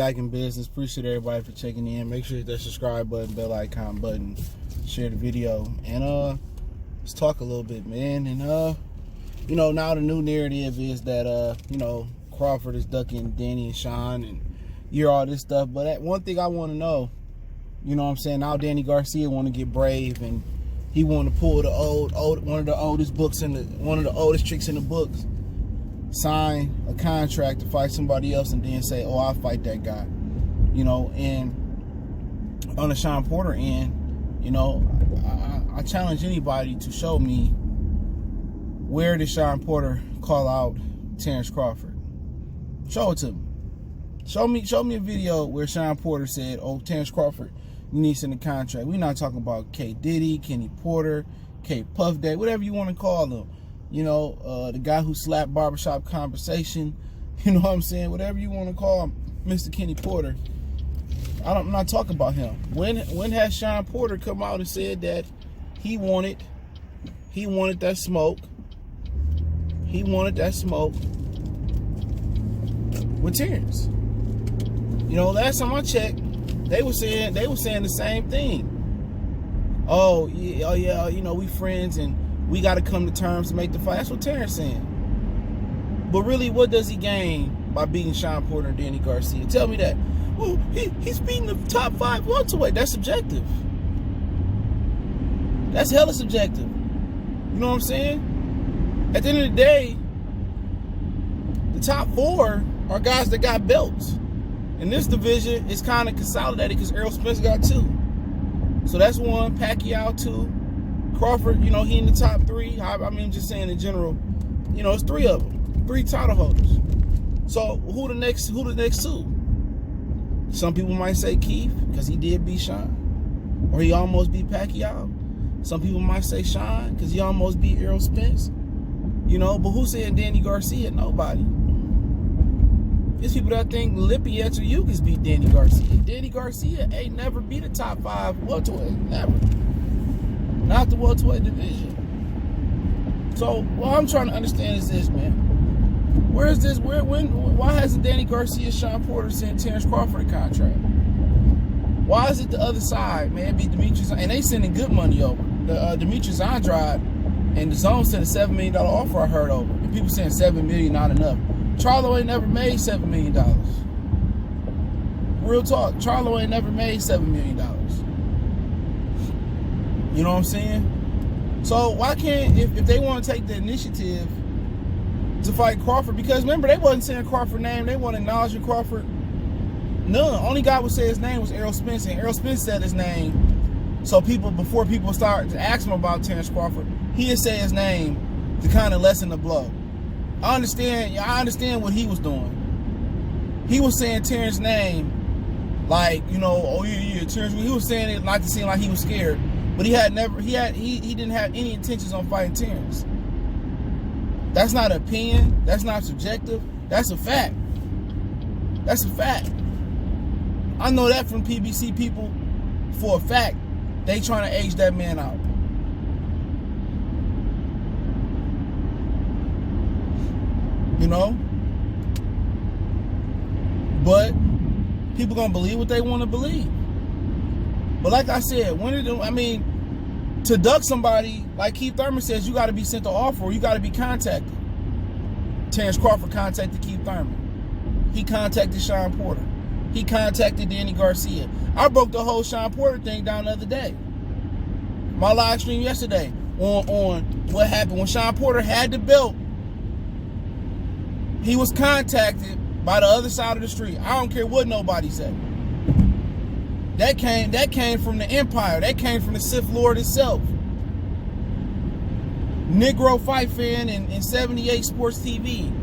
back in business. Appreciate everybody for checking in. Make sure you hit that subscribe button, bell icon button, share the video, and let's talk a little bit, man. And you know, now the new narrative is that you know, Crawford is ducking Danny and Shawn, and you hear all this stuff. But one thing I want to know, you know what I'm saying? Now Danny Garcia want to get brave, and he want to pull the one of the oldest books in the one of the oldest tricks in the books. Sign a contract to fight somebody else and then say, oh, I'll fight that guy. You know, and on the Shawn Porter end, you know, I challenge anybody to show me where did Shawn Porter call out Terrence Crawford. Show it to me. Show me a video where Shawn Porter said, oh, Terrence Crawford, you need to send a contract. We're not talking about K. Diddy, Kenny Porter, K. Puff Daddy, whatever you want to call them. You know, the guy who slapped Barbershop Conversation, you know what I'm saying? Whatever you want to call him, Mr. Kenny Porter. I'm not talking about him. When has Shawn Porter come out and said that he wanted that smoke? He wanted that smoke with Terrence. You know, last time I checked, they were saying the same thing. Oh yeah, you know, we friends and we got to come to terms to make the fight. That's what Terrence saying. But really, what does he gain by beating Shawn Porter and Danny Garcia? Tell me that. Well, he's beating the top 5 welterweight. That's subjective. That's hella subjective. You know what I'm saying? At the end of the day, the top 4 are guys that got belts. In this division, it's kind of consolidated because Errol Spence got 2. So that's 1. Pacquiao 2. Crawford, you know, he in the top 3. I mean, just saying in general, you know, it's 3 of them, 3 title holders. So who the next 2? Some people might say Keith because he did beat Shawn, or he almost beat Pacquiao. Some people might say Shawn because he almost beat Errol Spence. You know, but who's saying Danny Garcia? Nobody. There's people that think Lippiets or Yugas beat Danny Garcia. Danny Garcia ain't never beat a top 5 welterweight, never. Not the welterweight division. So what I'm trying to understand is this, man. Where is this? Why hasn't Danny Garcia, Shawn Porter sent Terrence Crawford a contract? Why is it the other side, man? It be Demetrius, and they sending good money over. The Demetrius Andrade and the Zone sent a $7 million offer I heard over. And people saying $7 million not enough. Charlo ain't never made $7 million. Real talk, Charlo ain't never made $7 million. You know what I'm saying? So why can't, if they want to take the initiative to fight Crawford, because remember, they wasn't saying Crawford's name, they weren't acknowledging Crawford. None. Only guy would say his name was Errol Spence, and Errol Spence said his name. So before people start to ask him about Terrence Crawford, he would say his name to kind of lessen the blow. I understand what he was doing. He was saying Terrence's name like, you know, oh yeah, Terrence. He was saying it not to seem like he was scared. But he didn't have any intentions on fighting Terrence. That's not an opinion. That's not subjective. That's a fact. That's a fact. I know that from PBC people for a fact. They trying to age that man out. You know? But people gonna believe what they want to believe. But like I said, to duck somebody, like Keith Thurman says, you got to be sent the offer or you got to be contacted. Terrence Crawford contacted Keith Thurman. He contacted Shawn Porter. He contacted Danny Garcia. I broke the whole Shawn Porter thing down the other day. My live stream yesterday on what happened when Shawn Porter had the belt. He was contacted by the other side of the street. I don't care what nobody said. That came from the Empire. That came from the Sith Lord itself. Negro Fight Fan and 78 Sports TV,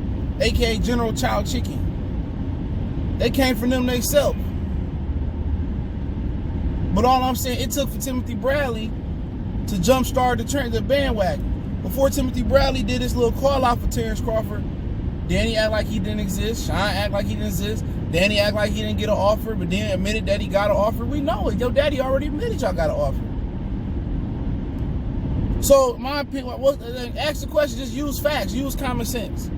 aka General Chow Chicken. They came from them themselves. But all I'm saying, it took for Timothy Bradley to jumpstart the bandwagon. Before Timothy Bradley did his little call out for Terrence Crawford, Danny act like he didn't exist. Shawn act like he didn't exist. Danny act like he didn't get an offer, but then admitted that he got an offer. We know it. Your daddy already admitted y'all got an offer. So, my opinion, ask the question, just use facts, use common sense.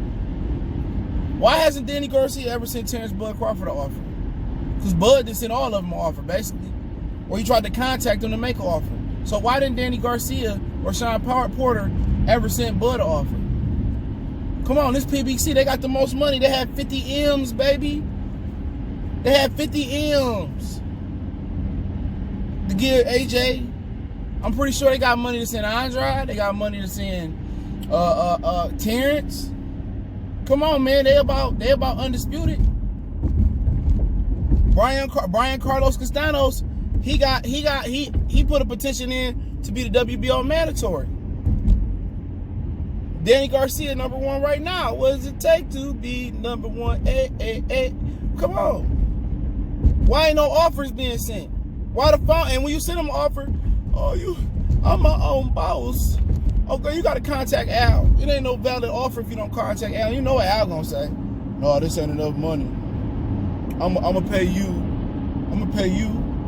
Why hasn't Danny Garcia ever sent Terrence Bud Crawford an offer? Because Bud didn't send all of them an offer, basically. Or he tried to contact them to make an offer. So why didn't Danny Garcia or Shawn Porter ever send Bud an offer? Come on, this PBC, they got the most money. They have 50 M's, baby. They have 50 M's to give AJ. I'm pretty sure they got money to send Andre. They got money to send Terrence. Come on, man. They about undisputed. Brian Carlos Castanos, he put a petition in to be the WBO mandatory. Danny Garcia, #1 right now. What does it take to be #1? Come on. Why ain't no offers being sent? Why the phone? And when you send them an offer, I'm my own boss. Okay, you gotta contact Al. It ain't no valid offer if you don't contact Al. You know what Al gonna say? No, this ain't enough money. I'm gonna pay you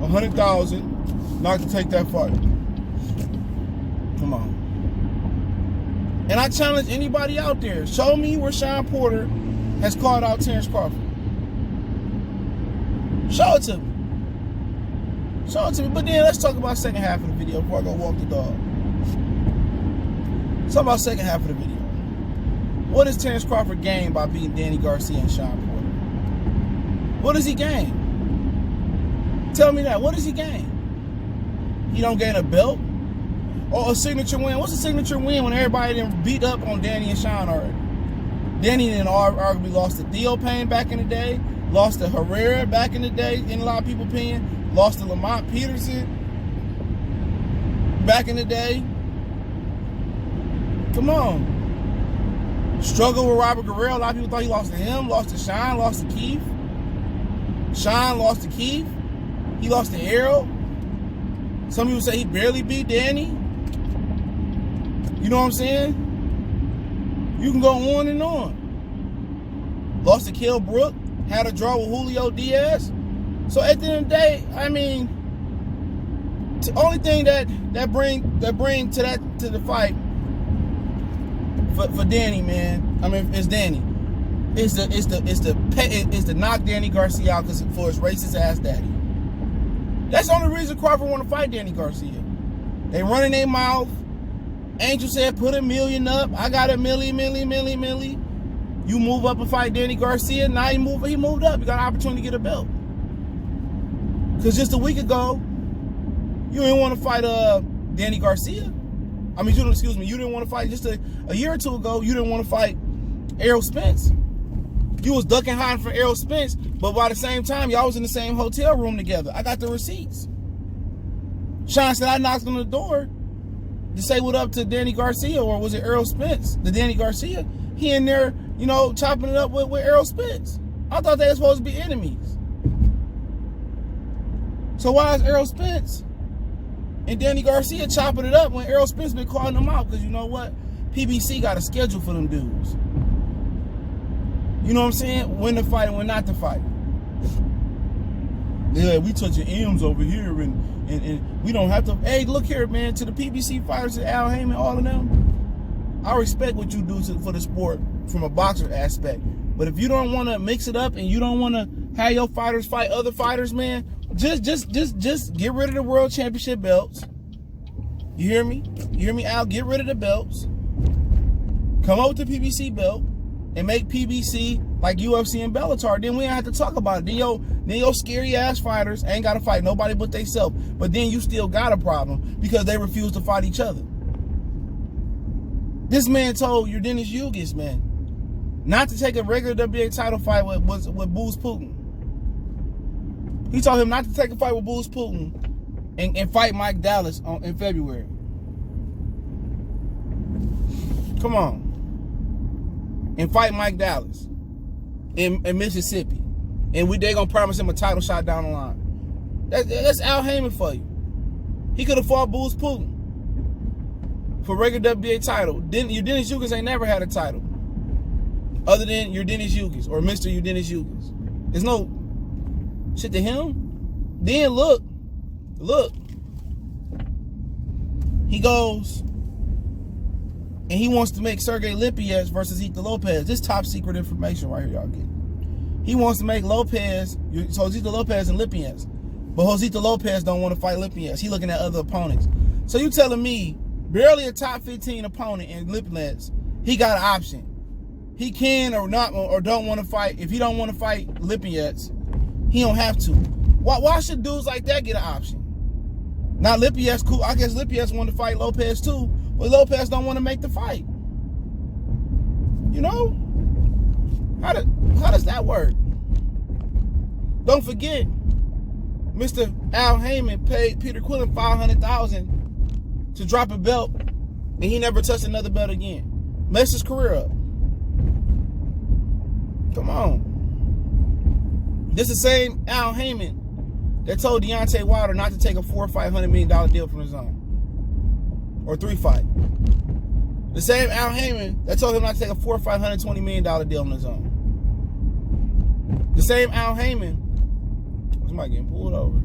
$100,000 not to take that fight. Come on. And I challenge anybody out there. Show me where Shawn Porter has called out Terrence Crawford. Show it to me. Show it to me. But then let's talk about the second half of the video before I go walk the dog. Let's talk about the second half of the video. What does Terrence Crawford gain by beating Danny Garcia and Shawn Porter? What does he gain? Tell me that. What does he gain? He don't gain a belt? Or a signature win? What's a signature win when everybody done beat up on Danny and Shawn already? Danny then arguably lost to Theo Payne back in the day, lost to Herrera back in the day, in a lot of people's opinion, lost to Lamont Peterson back in the day. Come on. Struggle with Robert Guerrero. A lot of people thought he lost to him, lost to Shawn, lost to Keith. Shawn lost to Keith. He lost to Errol. Some people say he barely beat Danny. You know what I'm saying? You can go on and on. Lost to Kell Brook. Had a draw with Julio Diaz. So at the end of the day, I mean, the only thing that bring to the fight for Danny, man. I mean, it's Danny. It's the knock Danny Garcia out for his racist ass daddy. That's the only reason Crawford want to fight Danny Garcia. They running their mouth. Angel said, put $1 million up. I got $1 million. You move up and fight Danny Garcia. Now he moved up. You got an opportunity to get a belt. Because just a week ago, you didn't want to fight Danny Garcia. I mean, you didn't want to fight just a year or two ago. You didn't want to fight Errol Spence. You was ducking hiding for Errol Spence, but by the same time, y'all was in the same hotel room together. I got the receipts. Shawn said I knocked on the door to say what up to Danny Garcia, or was it Errol Spence? The Danny Garcia, he in there, chopping it up with Errol Spence. I thought they were supposed to be enemies. So why is Errol Spence and Danny Garcia chopping it up when Errol Spence been calling them out? Because you know what? PBC got a schedule for them dudes. You know what I'm saying? When to fight and when not to fight. Yeah, we touching M's over here and we don't have to. Hey, look here, man. To the PBC fighters, Al Heyman, all of them, I respect what you do for the sport from a boxer aspect. But if you don't want to mix it up and you don't want to have your fighters fight other fighters, man, just get rid of the world championship belts. You hear me? You hear me, Al? Get rid of the belts. Come up with the PBC belt and make PBC like UFC and Bellator. Then we don't have to talk about it. Then your scary ass fighters ain't got to fight nobody but theyself. But then you still got a problem because they refuse to fight each other. This man told Dennis Yugis, man, not to take a regular WBA title fight with Booz Putin. He told him not to take a fight with Booz Putin and fight Mike Dallas in February. Come on. And fight Mike Dallas in Mississippi. And they gonna promise him a title shot down the line. That's Al Heyman for you. He could have fought Booz Putin for regular WBA title. Your Dennis Yugis ain't never had a title other than your Dennis Yugis or Mr. Your Dennis Yugis. There's no shit to him. Then look. He goes and he wants to make Sergey Lipiev versus Hector Lopez. This top secret information right here, y'all get. He wants to make Lopez, Josito Lopez and Lipinets. But Josito Lopez don't want to fight Lipinets. He looking at other opponents. So you telling me, barely a top 15 opponent in Lipinets, he got an option. He can or not or don't want to fight. If he don't want to fight Lipinets, he don't have to. Why should dudes like that get an option? Now Lipinets, cool. I guess Lipinets want to fight Lopez too, but Lopez don't want to make the fight. You know? How does that work? Don't forget, Mr. Al Heyman paid Peter Quillen $500,000 to drop a belt, and he never touched another belt again. Messed his career up. Come on. This is the same Al Heyman that told Deontay Wilder not to take a $400 or $500 million deal from the zone. Or 3 fight. The same Al Heyman that told him not to take a $400 or $520 million deal from the zone. The same Al Heyman. Somebody getting pulled over.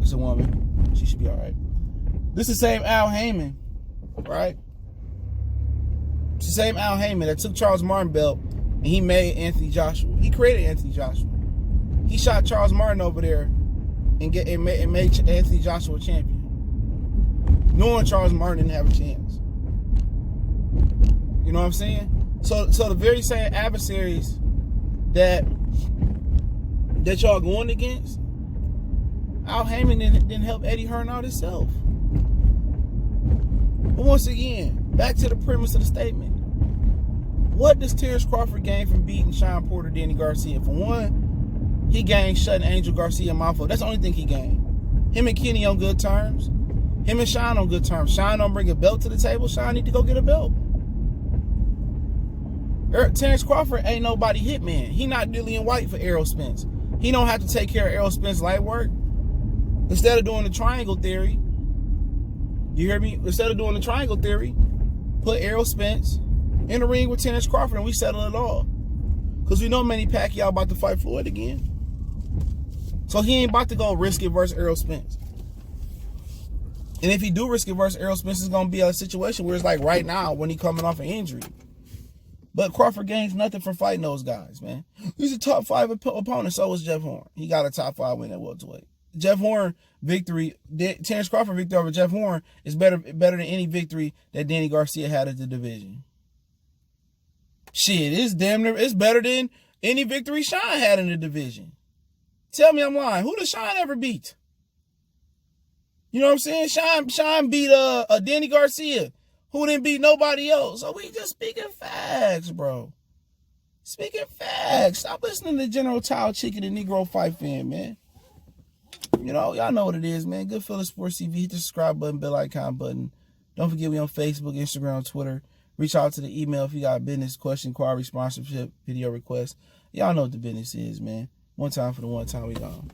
It's a woman. She should be all right. This is the same Al Heyman, right? It's the same Al Heyman that took Charles Martin belt and he made Anthony Joshua. He created Anthony Joshua. He shot Charles Martin over there and made Anthony Joshua champion, knowing Charles Martin didn't have a chance. You know what I'm saying? So the very same adversaries that y'all going against, Al Heyman didn't help Eddie Hearn out himself. But once again, back to the premise of the statement. What does Terrence Crawford gain from beating Shawn Porter, Danny Garcia? For one, he gained shutting Angel Garcia mouth up. That's the only thing he gained. Him and Kenny on good terms. Him and Shawn on good terms. Shawn don't bring a belt to the table. Shawn need to go get a belt. Terrence Crawford ain't nobody hitman. He not Dillian White for Errol Spence. He don't have to take care of Errol Spence light work. Instead of doing the triangle theory, you hear me? Instead of doing the triangle theory, put Errol Spence in the ring with Terrence Crawford and we settle it all. Because we know Manny Pacquiao about to fight Floyd again. So he ain't about to go risk it versus Errol Spence. And if he do risk it versus Errol Spence, it's going to be a situation where it's like right now when he coming off an injury. But Crawford gains nothing from fighting those guys, man. He's a top 5 opponent, so was Jeff Horn. He got a top 5 win at welterweight. Jeff Horn victory, Terrence Crawford victory over Jeff Horn is better than any victory that Danny Garcia had at the division. Shit, it's damn near, it's better than any victory Shawn had in the division. Tell me I'm lying. Who does Shawn ever beat? You know what I'm saying? Shawn beat Danny Garcia, who didn't beat nobody else. So we just speaking facts, bro. Speaking facts. Stop listening to General Tao Chicken and Negro Fight Fan, man. You know, y'all know what it is, man. Goodfellas Sports TV. Hit the subscribe button, bell icon button. Don't forget we on Facebook, Instagram, Twitter. Reach out to the email if you got business, question, inquiry, sponsorship, video request. Y'all know what the business is, man. One time for the one time, we gone.